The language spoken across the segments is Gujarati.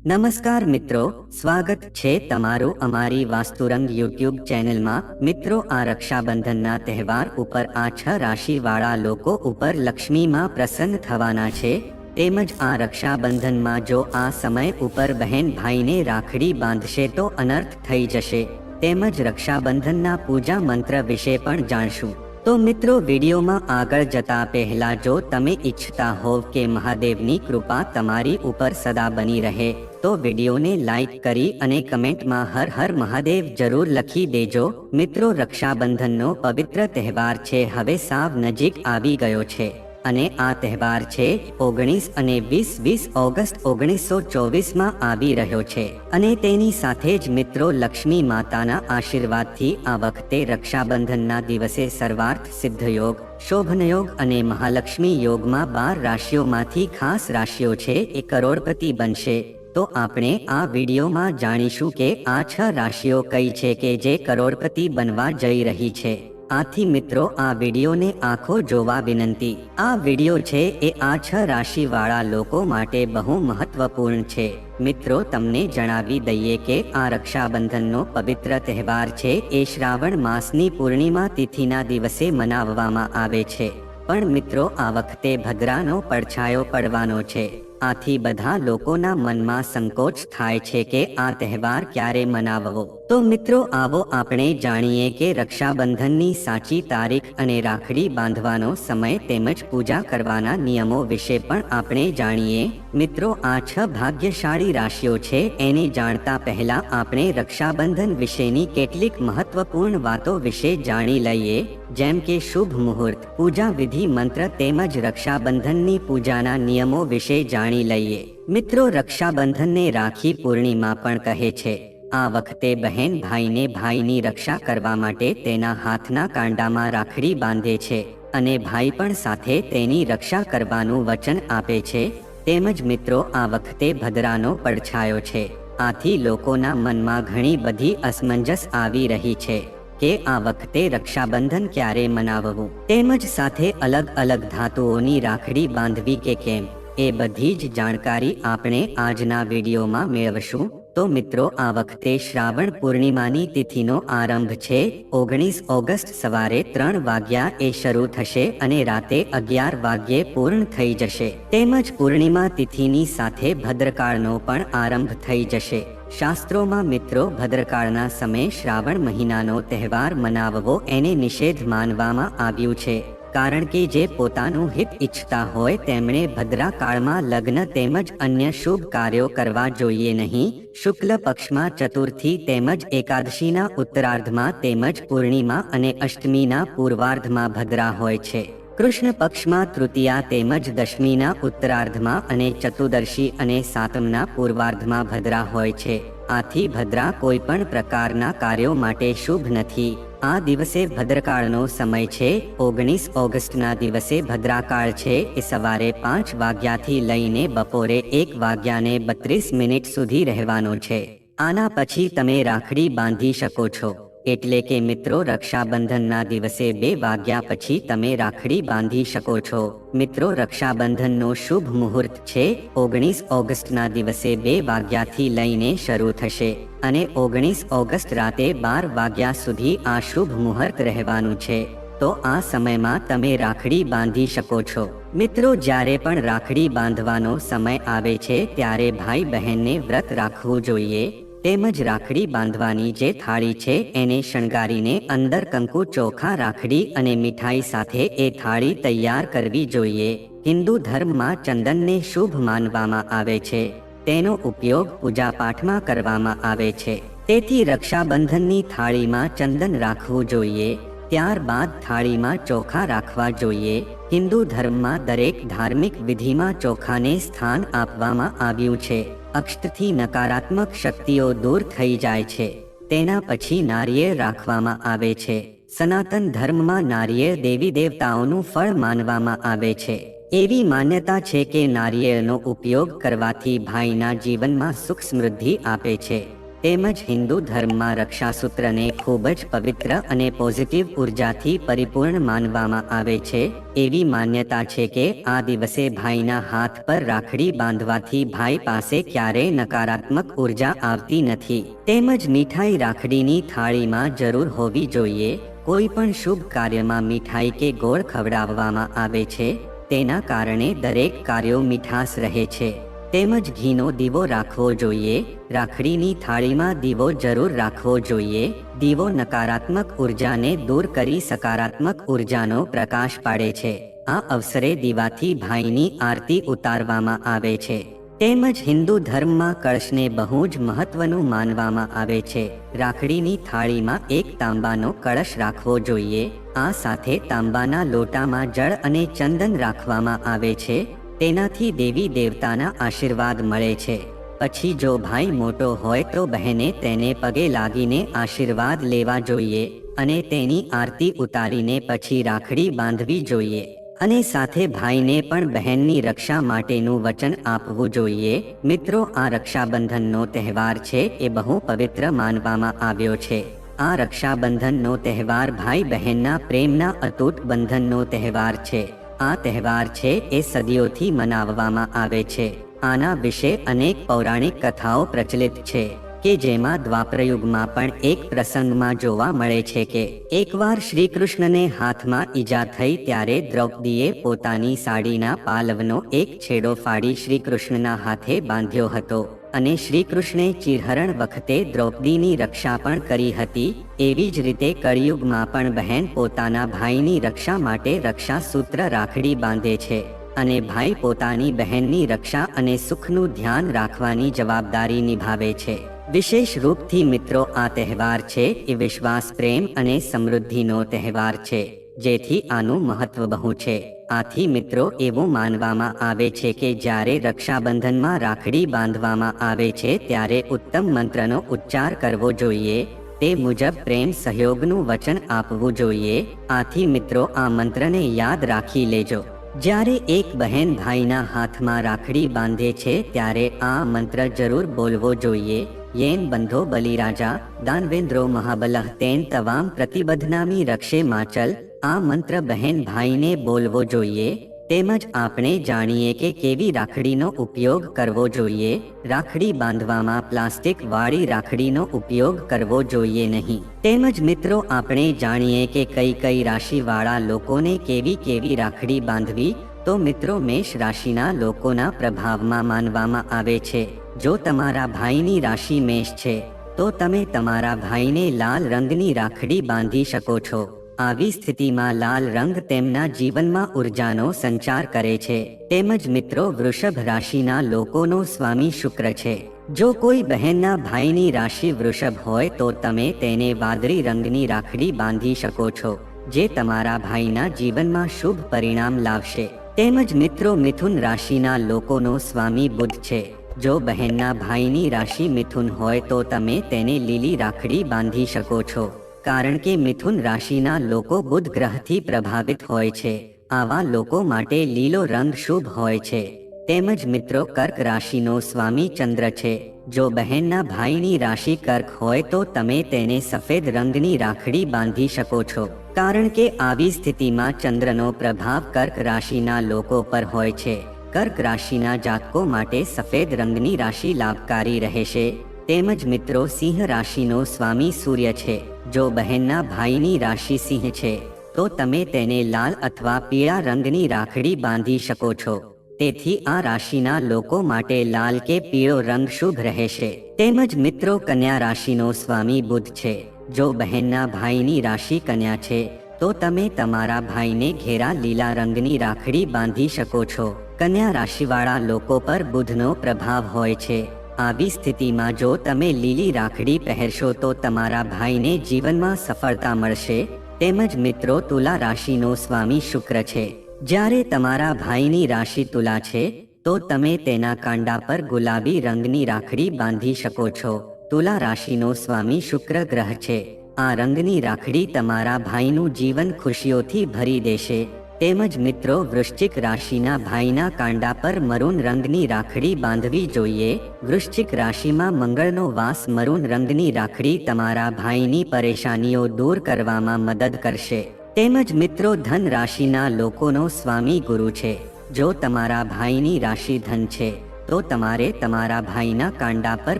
નમસ્કાર મિત્રો, સ્વાગત છે તમારું અમારી વાસ્તુરંગ યુટ્યુબ ચેનલમાં। મિત્રો, આ રક્ષાબંધનના તહેવાર ઉપર આ 6 રાશિવાળા લોકો ઉપર લક્ષ્મીમાં પ્રસન્ન થવાના છે। તેમજ આ રક્ષાબંધનમાં જો આ સમય ઉપર બહેન ભાઈને રાખડી બાંધશે તો અનર્થ થઈ જશે। તેમજ રક્ષાબંધનના પૂજા મંત્ર વિશે પણ જાણશું। તો મિત્રો, વિડીયોમાં આગળ જતા પહેલા જો તમે ઈચ્છતા હોવ કે મહાદેવની કૃપા તમારી ઉપર સદા બની રહે તો વિડીયોને લાઈક કરી અને કમેન્ટમાં હર હર મહાદેવ જરૂર લખી દેજો। મિત્રો, રક્ષાબંધનનો પવિત્ર તહેવાર છે હવે સાવ નજીક આવી ગયો છે અને આ તહેવાર છે 19 અને 20 ઓગસ્ટ 1924માં આવી રહ્યો છે અને તેની સાથે જ મિત્રો લક્ષ્મી માતાના આશીર્વાદથી આ વખતે રક્ષાબંધનના દિવસે સર્વાર્થ સિદ્ધ યોગ, શોભનયોગ અને મહાલક્ષ્મી યોગમાં 12 રાશિઓમાંથી ખાસ રાશિઓ છે એ કરોડપતિ બનશે। તો આપણે આ વિડીયોમાં જાણીશું કે આ 6 રાશિઓ કઈ છે કે જે કરોડપતિ બનવા જઈ રહી છે। આથી મિત્રો, આ વિડીયોને આખો જોવા વિનંતી। આ વિડીયો છે એ આ 6 રાશિવાળા લોકો માટે બહુ મહત્વપૂર્ણ છે। મિત્રો, તમને જણાવી દઈએ કે આ રક્ષાબંધનનો પવિત્ર તહેવાર છે એ શ્રાવણ માસની પૂર્ણિમા તિથિના દિવસે મનાવવામાં આવે છે। પણ મિત્રો, આ વખતે ભદ્રાનો પડછાયો પડવાનો છે। આથી બધા લોકોના મનમાં સંકોચ થાય છે કે આ તહેવાર ક્યારે મનાવવો। તો મિત્રો, આવો આપણે જાણીએ કે રક્ષાબંધનની સાચી તારીખ અને રાખડી બાંધવાનો સમય તેમજ પૂજા કરવાના નિયમો વિશે પણ આપણે જાણીએ। મિત્રો, આ 6 ભાગ્યશાળી રાશિઓ છે એને જાણતા પહેલા આપણે રક્ષાબંધન વિશેની કેટલીક મહત્વપૂર્ણ વાતો વિશે જાણી લઈએ, જેમ કે શુભ મુહૂર્ત, પૂજા વિધિ, મંત્ર તેમજ રક્ષાબંધનની પૂજાના નિયમો વિશે જાણી લઈએ। મિત્રો, રક્ષાબંધનને રાખી પૂર્ણિમા પણ કહે છે। આ વખતે બહેન ભાઈને ભાઈની રક્ષા કરવા માટે તેના હાથના કાંડામાં રાખડી બાંધે છે અને ભાઈ પણ સાથે તેની રક્ષા કરવાનું વચન આપે છે। તેમજ મિત્રો, આ વખતે ભદ્રાનો પડછાયો છે, આથી લોકોના મનમાં ઘણી બધી અસમંજસ આવી રહી છે કે આ વખતે રક્ષાબંધન ક્યારે મનાવવું તેમજ સાથે અલગ અલગ ધાતુઓની રાખડી બાંધવી કે કેમ, એ બધી જ જાણકારી આપણે આજના વિડીયોમાં મેળવશું। તો મિત્રો, આ વખતે શ્રાવણ પૂર્ણિમાની તિથિનો આરંભ છે 19 ઓગસ્ટ સવારે 3 વાગ્યા એ શરૂ થશે અને રાતે 11 વાગ્યે પૂર્ણ થઈ જશે। તેમજ પૂર્ણિમા તિથિની સાથે ભદ્રકાળનો પણ આરંભ થઈ જશે। શાસ્ત્રોમાં મિત્રો ભદ્રકાળના સમયે શ્રાવણ મહિનાનો તહેવાર મનાવવો એને નિષેધ માનવામાં આવ્યું છે, કારણ કે જે પોતાનું હિત ઈચ્છતા હોય તેમણે ભદ્રાકાળમાં લગ્ન તેમજ અન્ય શુભ કાર્યો કરવા જોઈએ નહીં। શુક્લ પક્ષમાં ચતુર્થી તેમજ એકાદશીના ઉત્તરાર્ધમાં તેમજ પૂર્ણિમા અને અષ્ટમીના પૂર્વાર્ધમાં ભદ્રા હોય છે। કૃષ્ણ પક્ષમાં તૃતીયા તેમજ દશમીના ઉત્તરાર્ધમાં અને ચતુર્દશી અને સાતમના પૂર્વાર્ધમાં ભદ્રા હોય છે। આથી ભદ્રા કોઈ પણ પ્રકારના કાર્યો માટે શુભ નથી। આ દિવસે ભદ્રકાળનો સમય છે 19 ઓગસ્ટના દિવસે ભદ્રાકાળ છે એ સવારે 5 વાગ્યાથી લઈને બપોરે 1 વાગ્યાને 32 મિનિટ સુધી રહેવાનો છે। આના પછી તમે રાખડી બાંધી શકો છો। એટલે કે મિત્રો, રક્ષાબંધનના દિવસે 2 વાગ્યા પછી તમે રાખડી બાંધી શકો છો। મિત્રો, રક્ષાબંધનનો શુભ મુહૂર્ત છે 19 ઓગસ્ટના દિવસે 2 વાગ્યાથી લઈને શરૂ થશે અને 19 ઓગસ્ટ રાતે 12 વાગ્યા સુધી આ શુભ મુહૂર્ત રહેવાનું છે। તો આ સમયમાં તમે રાખડી બાંધી શકો છો। મિત્રો, જ્યારે પણ રાખડી બાંધવાનો સમય આવે છે ત્યારે ભાઈ બહેનને વ્રત રાખવું જોઈએ। તેમજ રાખડી બાંધવાની જે થાળી છે એને શણગારીને અંદર કંકુ, ચોખા, રાખડી અને મીઠાઈ સાથે એ થાળી તૈયાર કરવી જોઈએ। હિન્દુ ધર્મમાં ચંદનને શુભ માનવામાં આવે છે, તેનો ઉપયોગ પૂજાપાઠમાં કરવામાં આવે છે। તેથી રક્ષાબંધનની થાળીમાં ચંદન રાખવું જોઈએ। ત્યારબાદ થાળીમાં ચોખા રાખવા જોઈએ। હિન્દુ ધર્મમાં દરેક ધાર્મિક વિધિમાં ચોખાને સ્થાન આપવામાં આવ્યું છે। અક્ષતથી નકારાત્મક શક્તિઓ દૂર થઈ જાય છે। તેના પછી નારિયેળ રાખવામાં આવે છે। સનાતન ધર્મમાં નારિયેળ દેવી દેવતાઓનું ફળ માનવામાં આવે છે। એવી માન્યતા છે કે નારિયેળનો ઉપયોગ કરવાથી ભાઈના જીવનમાં સુખ સમૃદ્ધિ આપે છે। તેમજ હિન્દુ ધર્મમાં રક્ષાસૂત્રને ખૂબ જ પવિત્ર અને પોઝિટિવ ઉર્જાથી પરિપૂર્ણ માનવામાં આવે છે. એવી માન્યતા છે કે આ દિવસે ભાઈના હાથ પર રાખડી બાંધવાથી ભાઈ પાસે ક્યારેય નકારાત્મક ઉર્જા આવતી નથી. તેમજ મીઠાઈ રાખડીની થાળીમાં જરૂર હોવી જોઈએ. કોઈ પણ શુભ કાર્યમાં મીઠાઈ કે ગોળ ખવડાવવામાં આવે છે, તેના કારણે દરેક કાર્યો મીઠાશ રહે છે. તેમજ ઘીનો દીવો રાખવો જોઈએ. રાખડીની થાળીમાં દીવો જરૂર રાખવો જોઈએ. દીવો નકારાત્મક ઉર્જાને દૂર કરી સકારાત્મક ઉર્જાનો પ્રકાશ પાડે છે. આ અવસરે દીવાથી ભાઈની આરતી ઉતારવામાં આવે છે. તેમજ હિન્દુ ધર્મમાં કળશને બહુ જ મહત્વનું માનવામાં આવે છે. રાખડીની થાળીમાં એક તાંબાનો કળશ રાખવો જોઈએ. આ સાથે તાંબાના લોટામાં જળ અને ચંદન રાખવામાં આવે છે. તેનાથી દેવી દેવતાના આશીર્વાદ મળે છે. પછી જો ભાઈ મોટો હોય તો બહેને તેને પગે લાગીને આશીર્વાદ લેવા જોઈએ અને તેની આરતી ઉતારીને પછી રાખડી બાંધવી જોઈએ. અને સાથે ભાઈને પણ બહેનની રક્ષા માટેનું વચન આપવું જોઈએ. મિત્રો, આ રક્ષાબંધનનો તહેવાર છે એ બહુ પવિત્ર માનવામાં આવ્યો છે. આ રક્ષાબંધનનો તહેવાર ભાઈ બહેનના પ્રેમના અતૂટ બંધનનો તહેવાર છે. આ તહેવાર છે એ સદીઓથી મનાવવામાં આવે છે. આના વિશે અનેક પૌરાણિક કથાઓ પ્રચલિત છે કે જેમાં દ્વાપરયુગમાં પણ એક પ્રસંગમાં જોવા મળે છે કે એકવાર શ્રી કૃષ્ણને હાથમાં ઈજા થઈ ત્યારે દ્રૌપદીએ પોતાની સાડીના પાલવનો એક છેડો ફાડી શ્રી કૃષ્ણના હાથે બાંધ્યો હતો અને શ્રી કૃષ્ણે ચિરહરણ વખતે દ્રૌપદીની રક્ષા પણ કરી હતી. એવી જ રીતે કળિયુગમાં પણ બહેન પોતાના ભાઈની રક્ષા માટે રક્ષા સૂત્ર રાખડી બાંધે છે અને ભાઈ પોતાની બહેનની રક્ષા અને સુખનું ધ્યાન રાખવાની જવાબદારી નિભાવે છે. વિશેષ રૂપથી મિત્રો, આ તહેવાર છે એ વિશ્વાસ, પ્રેમ અને સમૃદ્ધિનો તહેવાર છે, જેથી આનું મહત્વ બહુ છે. આથી મિત્રો, એવું માનવામાં આવે છે કે જ્યારે રક્ષાબંધનમાં રાખડી બાંધવામાં આવે છે ત્યારે ઉત્તમ મંત્રનો ઉચ્ચાર કરવો જોઈએ. તે મુજબ પ્રેમ સહયોગનું વચન આપવું જોઈએ. આથી મિત્રો, આ મંત્રને યાદ રાખી લેજો. જ્યારે એક બહેન ભાઈના હાથમાં રાખડી બાંધે છે ત્યારે આ મંત્ર જરૂર બોલવો જોઈએ. યેન બંધો બલિરાજા દાનવેન્દ્રો મહાબલઃ તેન તવામ પ્રતિબધનામી રક્ષે માચલ. આ મંત્ર બહેન ભાઈને બોલવો જોઈએ. તેમજ આપણે જાણીએ કે કેવી રાખડીનો ઉપયોગ કરવો જોઈએ. રાખડી બાંધવામાં પ્લાસ્ટિક વાળી રાખડીનો ઉપયોગ કરવો જોઈએ નહીં. તેમજ મિત્રો, આપણે જાણીએ કે કઈ કઈ રાશિવાળા લોકોને કેવી કેવી રાખડી બાંધવી. તો મિત્રો, મેષ રાશિના લોકોના પ્રભાવમાં માનવામાં આવે છે જો તમારા ભાઈની રાશિ મેષ છે તો તમે તમારા ભાઈને લાલ રંગની રાખડી બાંધી શકો છો. આવી સ્થિતિમાં લાલ રંગ તેમના જીવનમાં ઉર્જાનો સંચાર કરે છે. તેમજ મિત્રો, વૃષભ રાશિના લોકોનો સ્વામી શુક્ર છે. જો કોઈ બહેનના ભાઈની રાશિ વૃષભ હોય તો તમે તેને વાદળી રંગની રાખડી બાંધી શકો છો, જે તમારા ભાઈના જીવનમાં શુભ પરિણામ લાવશે. તેમજ મિત્રો, મિથુન રાશિના લોકોનો સ્વામી બુધ છે. જો બહેનના ભાઈની રાશિ મિથુન હોય તો તમે તેને લીલી રાખડી બાંધી શકો છો, કારણ કે મિથુન રાશિના લોકો બુધ ગ્રહથી પ્રભાવિત હોય છે. આવા લોકો માટે લીલો રંગ શુભ હોય છે. તેમજ મિત્રો, કર્ક રાશિનો સ્વામી ચંદ્ર છે. જો બહેનના ભાઈની રાશિ કર્ક હોય તો તમે તેને સફેદ રંગની રાખડી બાંધી શકો છો, કારણ કે આવી સ્થિતિમાં ચંદ્રનો પ્રભાવ કર્ક રાશિના લોકો પર હોય છે. કર્ક રાશિના જાતકો માટે સફેદ રંગની રાશિ લાભકારી રહેશે. તેમજ મિત્રો, સિંહ રાશિનો સ્વામી સૂર્ય છે. જો બહેનના ભાઈની રાશિ સિંહ છે તો તમે તેને લાલ અથવા પીળા રંગની રાખડી બાંધી શકો છો. તેથી આ રાશિના લોકો માટે લાલ કે પીળો રંગ શુભ રહેશે. તેમજ મિત્રો, કન્યા રાશિનો સ્વામી બુધ છે. જો બહેનના ભાઈની રાશિ કન્યા છે તો તમે તમારા ભાઈને ઘેરા લીલા રંગની રાખડી બાંધી શકો છો. કન્યા રાશિવાળા લોકો પર બુધનો પ્રભાવ હોય છે. આવી સ્થિતિમાં જો તમે લીલી રાખડી પહેરશો તો તમારા ભાઈને જીવનમાં સફળતા મળશે. તેમજ મિત્રો, તુલા રાશિનો સ્વામી શુક્ર છે. જ્યારે તમારા ભાઈની રાશિ તુલા છે તો તમે તેના કાંડા પર ગુલાબી રંગની રાખડી બાંધી શકો છો. તુલા રાશિનો સ્વામી શુક્ર ગ્રહ છે. આ રંગની રાખડી તમારા ભાઈનું જીવન ખુશીઓથી ભરી દેશે. તેમજ મિત્રો વૃશ્ચિક રાશિના ભાઈના કાંડા પર મરૂન રંગની રાખડી બાંધવી જોઈએ. વૃશ્ચિક રાશિમાં મંગળનો વાસ. મરૂન રંગની રાખડી તમારા ભાઈની પરેશાનીઓ દૂર કરવામાં મદદ કરશે. તેમજ મિત્રો ધન રાશિના લોકોનો સ્વામી ગુરુ છે. જો તમારા ભાઈની રાશિ ધન છે તો તમારે તમારા ભાઈના કાંડા પર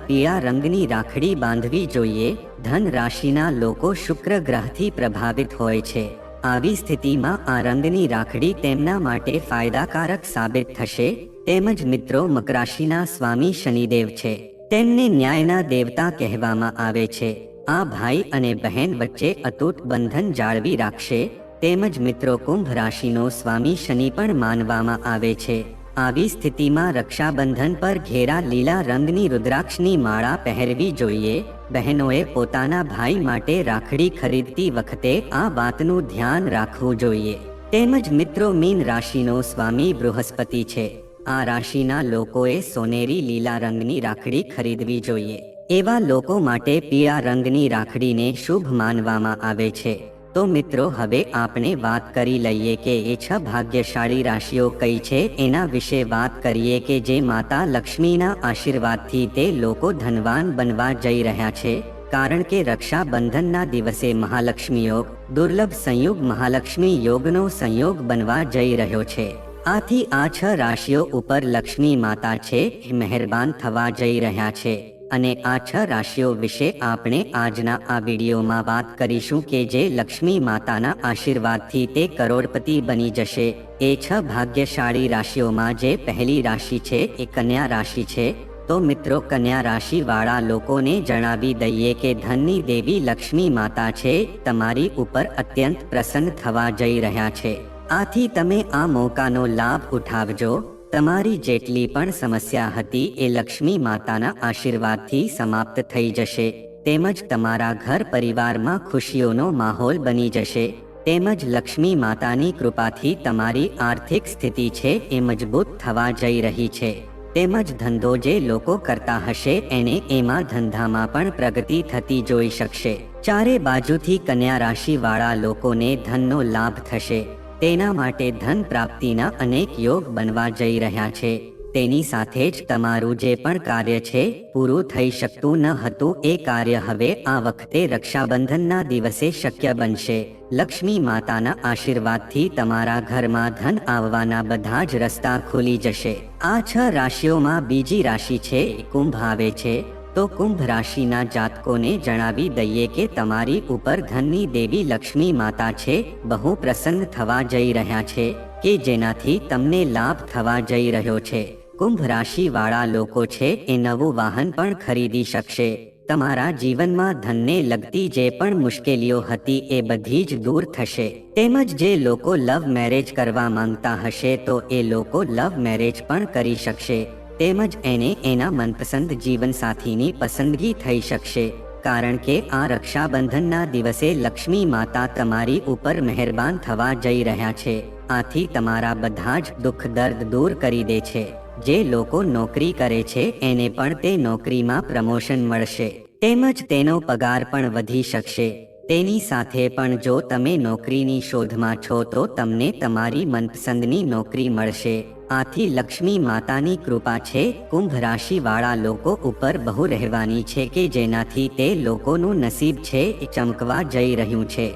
પીળા રંગની રાખડી બાંધવી જોઈએ. ધન રાશિના લોકો શુક્ર ગ્રહથી પ્રભાવિત હોય છે. આવી સ્થિતિમાં આ રંગની રાખડી તેમના માટે ફાયદાકારક સાબિત થશે. તેમજ મિત્રો મકર રાશિના સ્વામી શનિદેવ છે. તેમને ન્યાયના દેવતા કહેવામાં આવે છે. આ ભાઈ અને બહેન વચ્ચે અતૂટ બંધન જાળવી રાખશે. તેમજ મિત્રો કુંભ રાશિનો સ્વામી શનિ પણ માનવામાં આવે છે. આવી સ્થિતિમાં રક્ષાબંધન પર ઘેરા લીલા રંગની રુદ્રાક્ષની માળા પહેરવી જોઈએ. બહેનોએ પોતાના ભાઈ માટે રાખડી ખરીદતી વખતે આ વાતનું ધ્યાન રાખવું જોઈએ. તેમજ મિત્રો મીન રાશિનો સ્વામી બૃહસ્પતિ છે. આ રાશિના લોકોએ સોનેરી લીલા રંગની રાખડી ખરીદવી જોઈએ. એવા લોકો માટે પીળા રંગની રાખડીને શુભ માનવામાં આવે છે. તો મિત્રો હવે આપણે વાત કરી લઈએ કે એ 6 ભાગ્યશાળી રાશિઓ કઈ છે. એના વિશે વાત કરીએ કે જે માતા લક્ષ્મીના આશીર્વાદથી તે લોકો ધનવાન બનવા જઈ રહ્યા છે. કારણ કે રક્ષાબંધનના દિવસે મહાલક્ષ્મી યોગ, દુર્લભ સંયોગ મહાલક્ષ્મી યોગનો સંયોગ બનવા જઈ રહ્યો છે. આથી આ 6 રાશિઓ ઉપર લક્ષ્મી માતા છે એ મહેરબાન થવા જઈ રહ્યા છે. અને આ 6 રાશિઓ વિશે આપણે આજના આ વિડીયોમાં વાત કરીશું કે જે લક્ષ્મી માતાના આશીર્વાદથી તે કરોડપતિ બની જશે. એ 6 ભાગ્યશાળી રાશિઓમાં જે પહેલી રાશિ છે એ કન્યા રાશિ છે. તો મિત્રો કન્યા રાશિ વાળા લોકોને જણાવી દઈએ કે ધનની દેવી લક્ષ્મી માતા છે તમારી ઉપર અત્યંત પ્રસન્ન થવા જઈ રહ્યા છે. આથી તમે આ મોકાનો લાભ ઉઠાવજો. તમારી જેટલી પણ સમસ્યા હતી એ લક્ષ્મી માતાના આશીર્વાદથી સમાપ્ત થઈ જશે. તેમજ તમારા ઘર પરિવારમાં ખુશીઓનો માહોલ બની જશે. તેમજ લક્ષ્મી માતાની કૃપાથી તમારી આર્થિક સ્થિતિ છે એ મજબૂત થવા જઈ રહી છે. તેમજ ધંધો જે લોકો કરતા હશે એને એમાં ધંધામાં પણ પ્રગતિ થતી જોઈ શકશે. ચારે બાજુથી કન્યા રાશિ વાળા લોકોને ધનનો લાભ થશે. તેના માટે ધન પ્રાપ્તિના અનેક યોગ બનવા જઈ રહ્યા છે. તેની સાથે જ તમારું જે પણ કાર્ય છે પૂરું થઈ શકતું ન હતું એ કાર્ય હવે આ વખતે રક્ષાબંધનના દિવસે શક્ય બનશે. લક્ષ્મી માતાના આશીર્વાદથી તમારા ઘરમાં ધન આવવાના બધા જ રસ્તા ખુલી જશે. આ 6 રાશિઓમાં બીજી રાશિ છે કુંભ આવે છે. તો કુંભ રાશિના જાતકોને જણાવી દઈએ કે તમારી ઉપર ધનની દેવી લક્ષ્મી માતા છે બહુ પ્રસન્ન થવા જઈ રહ્યા છે કે જેનાથી તમને લાભ થવા જઈ રહ્યો છે. કુંભ રાશિ વાળા લોકો છે એ નવું વાહન પણ ખરીદી શકશે. તમારા જીવનમાં ધનને લગતી જે પણ મુશ્કેલીઓ હતી એ બધી જ દૂર થશે. તેમજ જે લોકો લવ મેરેજ કરવા માંગતા હશે તો એ લોકો લવ મેરેજ પણ કરી શકશે. તેમજ એને એના મનપસંદ જીવનસાથીની પસંદગી થઈ શકશે. કારણ કે આ રક્ષાબંધનના દિવસે લક્ષ્મી માતા તમારી ઉપર મહેરબાન થવા જઈ રહ્યા છે. આથી તમારા બધા જ દુઃખ દર્દ દૂર કરી દે છે. જે લોકો નોકરી કરે છે એને પણ તે નોકરીમાં પ્રમોશન મળશે. તેમજ તેનો પગાર પણ વધી શકશે. તેની સાથે પણ જો તમે નોકરીની શોધમાં છો તો તમને તમારી મનપસંદની નોકરી મળશે. આથી લક્ષ્મી માતાની કૃપા છે કુંભ રાશિ વાળા લોકો ઉપર બહુ રહેવાની છે કે જેનાથી તે લોકોનું નસીબ છે એ ચમકવા જઈ રહ્યું છે.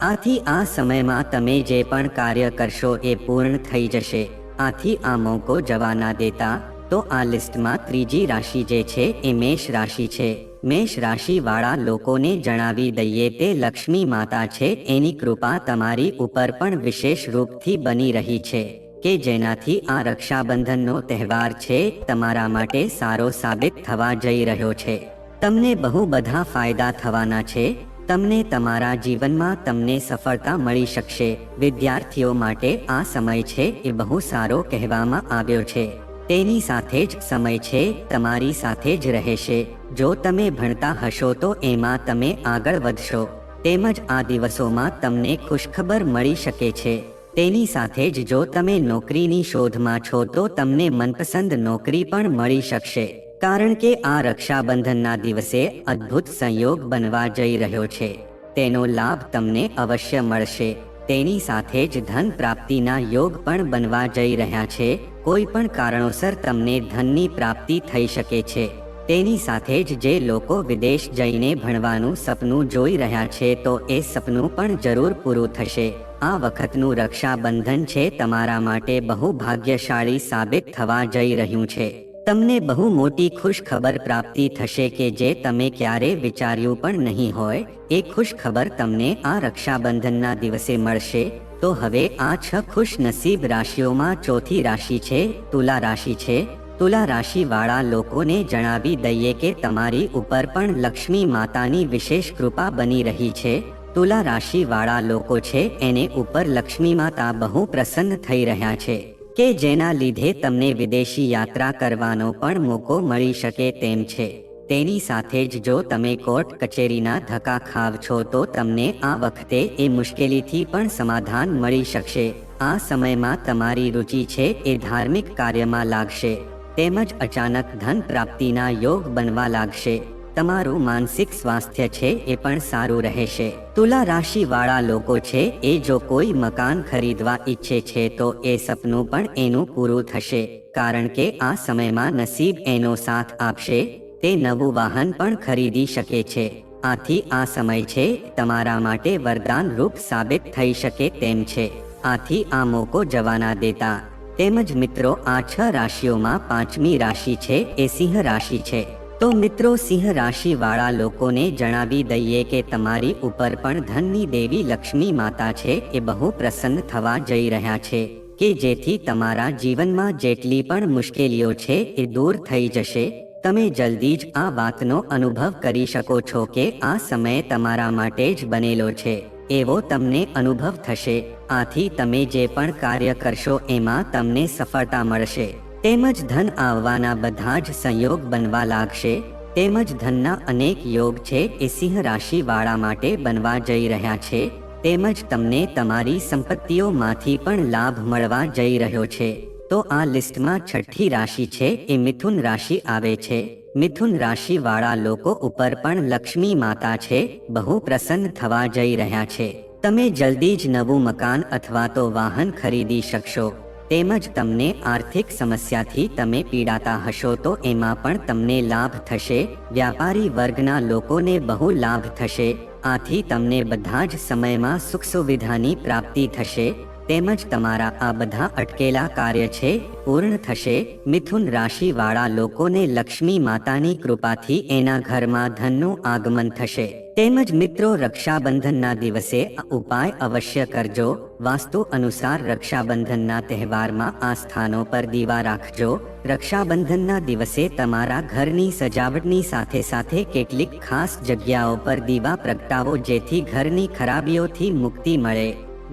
આથી આ સમયમાં તમે જે પણ કાર્ય કરશો એ પૂર્ણ થઈ જશે. આથી આ મોકો જવા ના દેતા. તો આ લિસ્ટમાં ત્રીજી રાશિ જે છે એ મેષ રાશિ છે. મેષ રાશિ વાળા લોકોને જણાવી દઈએ તે લક્ષ્મી માતા છે એની કૃપા તમારી ઉપર પણ વિશેષ રૂપથી બની રહી છે કે જેનાથી આ રક્ષાબંધનનો તહેવાર છે તમારા માટે સારો સાબિત થવા જઈ રહ્યો છે. તમને બહુ બધા ફાયદા થવાના છે. તમને તમારા જીવનમાં તમને સફળતા મળી શકશે. વિદ્યાર્થીઓ માટે આ સમય છે એ બહુ સારો કહેવામાં આવ્યો છે. તેની સાથે જ સમય છે તમારી સાથે જ રહેશે. જો તમે ભણતા હશો તો એમાં તમે આગળ વધશો. તેમજ આ દિવસોમાં તમને ખુશખબર મળી શકે છે. તેની સાથે જ જો તમે નોકરીની શોધમાં છો તો તમને મનપસંદ નોકરી પણ મળી શકશે. કારણ કે આ રક્ષાબંધનના દિવસે અદ્ભુત સંયોગ બનવા જઈ રહ્યો છે. તેનો લાભ તમને અવશ્ય મળશે. તેની સાથે જ ધન પ્રાપ્તિના યોગ પણ બનવા જઈ રહ્યા છે. કોઈ પણ કારણોસર તમને ધનની પ્રાપ્તિ થઈ શકે છે. તેની સાથે જ જે લોકો વિદેશ જઈને ભણવાનું સપનું જોઈ રહ્યા છે તો એ સપનું પણ જરૂર પૂરું થશે. આ વખતનું રક્ષાબંધન છે તમારા માટે બહુ ભાગ્યશાળી સાબિત થવા જઈ રહ્યું છે. તમને બહુ મોટી ખુશ ખબર પ્રાપ્તિ થશે કે જે તમે ક્યારે વિચાર્યું પણ નહીં હોય. એ ખુશ ખબર તમને આ રક્ષાબંધનના દિવસે મળશે. તો હવે આ 6 ખુશ નસીબ રાશિઓમાં ચોથી રાશિ છે તુલા રાશિ છે. તુલા રાશિ વાળા લોકોને જણાવી દઈએ કે તમારી ઉપર પણ લક્ષ્મી માતાની વિશેષ કૃપા બની રહી છે. તુલા રાશિ વાળા લોકો છે એને ઉપર લક્ષ્મી માતા બહુ પ્રસન્ન થઈ રહ્યા છે કે જેના લીધે તમને વિદેશી યાત્રા કરવાનો પણ મોકો મળી શકે તેમ છે. તેની સાથે જ જો તમે કોર્ટ કચેરીના ધક્કા ખાવ છો તો તમને આ વખતે એ મુશ્કેલીથી પણ સમાધાન મળી શકશે. આ સમયમાં તમારી રુચિ છે એ ધાર્મિક કાર્યમાં લાગશે તેમજ અચાનક ધન પ્રાપ્તિના યોગ બનવા લાગશે. તમારું માનસિક સ્વાસ્થ્ય છે એ પણ સારું રહેશે. તુલા રાશિ વાળા લોકો છે એ જો કોઈ મકાન ખરીદવા ઈચ્છે છે તો એ સપનું પણ એનું પૂરું થશે કારણ કે આ સમયમાં નસીબ એનો સાથ આપશે. તે નવું વાહન પણ ખરીદી શકે છે. આથી આ સમય છે તમારા માટે વરદાન રૂપ સાબિત થઈ શકે તેમ છે. આથી આ મોકો જવાના દેતા. તેમજ મિત્રો આ 6 રાશિઓમાં 5મી રાશિ છે એ સિંહ રાશિ છે. તો મિત્રો સિંહ રાશિ વાળા લોકોને જણાવી દઈએ કે તમારી ઉપર પણ ધનની દેવી લક્ષ્મી માતા છે એ બહુ પ્રસન્ન થવા જઈ રહ્યા છે કે જેથી તમારા જીવનમાં જેટલી પણ મુશ્કેલીઓ છે એ દૂર થઈ જશે. તમે જલ્દી જ આ વાતનો અનુભવ કરી શકો છો કે આ સમય તમારા માટે જ બનેલો છે એવો તમને અનુભવ થશે. આથી તમે જે પણ કાર્ય કરશો એમાં તમને સફળતા મળશે. તેમજ ધન આવવાના બધા જ સંયોગ બનવા લાગશે. તેમજ ધનના અનેક યોગ છે એ સિંહ રાશિ વાળા માટે બનવા જઈ રહ્યા છે. તેમજ તમને તમારી સંપત્તિઓમાંથી પણ લાભ મળવા જઈ રહ્યો છે. તો આ લિસ્ટમાં 6ઠી રાશિ છે એ મિથુન રાશિ આવે છે. મિથુન રાશિ વાળા લોકો ઉપર પણ લક્ષ્મી માતા છે બહુ પ્રસન્ન થવા જઈ રહ્યા છે. તમે જલ્દી જ નવું મકાન અથવા તો વાહન ખરીદી શકશો. તેમજ તમને આર્થિક સમસ્યાથી તમે પીડાતા હશો તો એમાં પણ તમને લાભ થશે. વ્યાપારી વર્ગના લોકોને બહુ લાભ થશે. આથી તમને બધા જ સમયમાં સુખ સુવિધાની પ્રાપ્તિ થશે. તેમજ તમારા આ બધા અટકેલા કાર્ય છે પૂર્ણ થશે. મિથુન રાશિ વાળા લોકોને લક્ષ્મી માતાની કૃપાથી એના ઘરમાં ધનનું આગમન થશે. તેમજ મિત્રો રક્ષાબંધનના દિવસે આ ઉપાય અવશ્ય કરજો. વાસ્તુ અનુસાર રક્ષાબંધનના તહેવારમાં આ સ્થાનો પર દીવા રાખજો. રક્ષાબંધનના દિવસે તમારા ઘરની સજાવટની સાથે સાથે કેટલીક ખાસ જગ્યાઓ પર દીવા પ્રગટાવો જેથી ઘરની ખરાબીઓથી મુક્તિ મળે.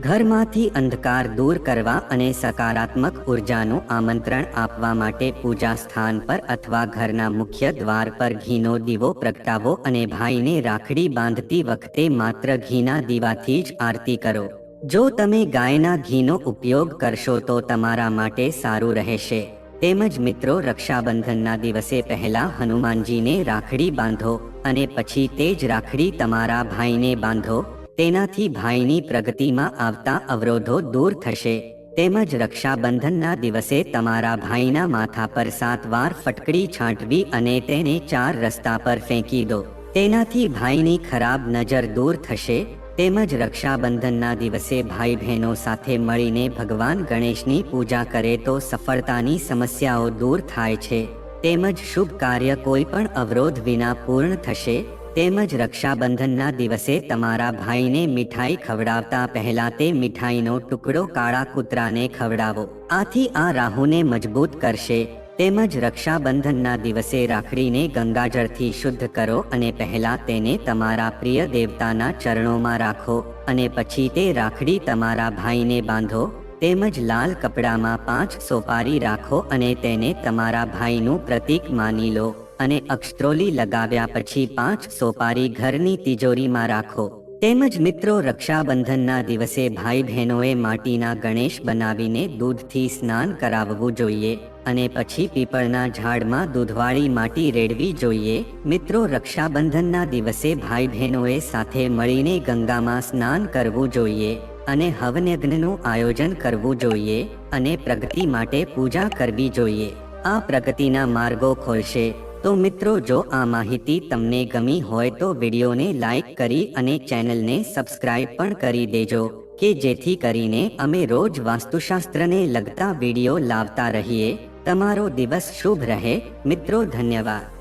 ઘરમાંથી અંધકાર દૂર કરવા અને સકારાત્મક ઉર્જાનું આમંત્રણ આપવા માટે પૂજા સ્થાન પર અથવા ઘરના મુખ્ય દ્વાર પર ઘીનો દીવો પ્રગટાવો અને ભાઈને રાખડી બાંધતી વખતે માત્ર ઘીના દીવાથી જ આરતી કરો. જો તમે ગાયના ઘીનો ઉપયોગ કરશો તો તમારા માટે સારું રહેશે. તેમજ મિત્રો રક્ષાબંધનના દિવસે પહેલા હનુમાનજીને રાખડી બાંધો અને પછી તે જ રાખડી તમારા ભાઈને બાંધો. તેનાથી ભાઈની પ્રગતિમાં આવતા અવરોધો દૂર થશે. તેમજ રક્ષાબંધનના દિવસે તમારા ભાઈના માથા પર 7 વાર ફટકડી છાંટવી અને તેને 4 રસ્તા પર ફેંકી દો. તેનાથી ભાઈની ખરાબ નજર દૂર થશે. તેમજ રક્ષાબંધનના દિવસે ભાઈ બહેનો સાથે મળીને ભગવાન ગણેશની પૂજા કરે તો સફળતાની સમસ્યાઓ દૂર થાય છે. તેમજ શુભ કાર્ય કોઈ પણ અવરોધ વિના પૂર્ણ થશે. તેમજ રક્ષાબંધનના દિવસે તમારા ભાઈને મીઠાઈ ખવડાવતા પહેલા તે મીઠાઈનો ટુકડો કાળા કૂતરાને ખવડાવો. આથી આ રાહુને મજબૂત કરશે. તેમજ રક્ષાબંધનના દિવસે રાખડીને ગંગાજળથી શુદ્ધ કરો અને પહેલા તેને તમારા પ્રિય દેવતાના ચરણોમાં રાખો અને પછી તે રાખડી તમારા ભાઈને બાંધો. તેમજ લાલ કપડામાં 5 સોપારી રાખો અને તેને તમારા ભાઈનું પ્રતીક માની લો અને અક્ષત્રોલી લગાવ્યા પછી 5 સોપારી ઘરની તિજોરીમાં રાખો. તેમજ મિત્રો રક્ષાબંધનના દિવસે ભાઈ બહેનોએ માટીના ગણેશ બનાવીને દૂધથી સ્નાન કરાવવું જોઈએ અને પછી પીપળના ઝાડમાં દૂધવાળી માટી રેડવી જોઈએ. મિત્રો રક્ષાબંધનના દિવસે ભાઈ બહેનોએ સાથે મળીને ગંગામાં સ્નાન કરવું જોઈએ. અને હવનયજ્ઞનું આયોજન કરવું જોઈએ અને પ્રગતિ માટે પૂજા કરવી જોઈએ. આ પ્રગતિના માર્ગો ખોલશે. તો મિત્રો, જો આ માહિતી તમને ગમી હોય તો વિડીયોને લાઈક કરી અને ચેનલને સબસ્ક્રાઇબ પણ કરી દેજો કે જેથી કરીને અમે રોજ વાસ્તુશાસ્ત્રને લગતા વિડીયો લાવતા રહીએ. તમારો દિવસ શુભ રહે મિત્રો. ધન્યવાદ.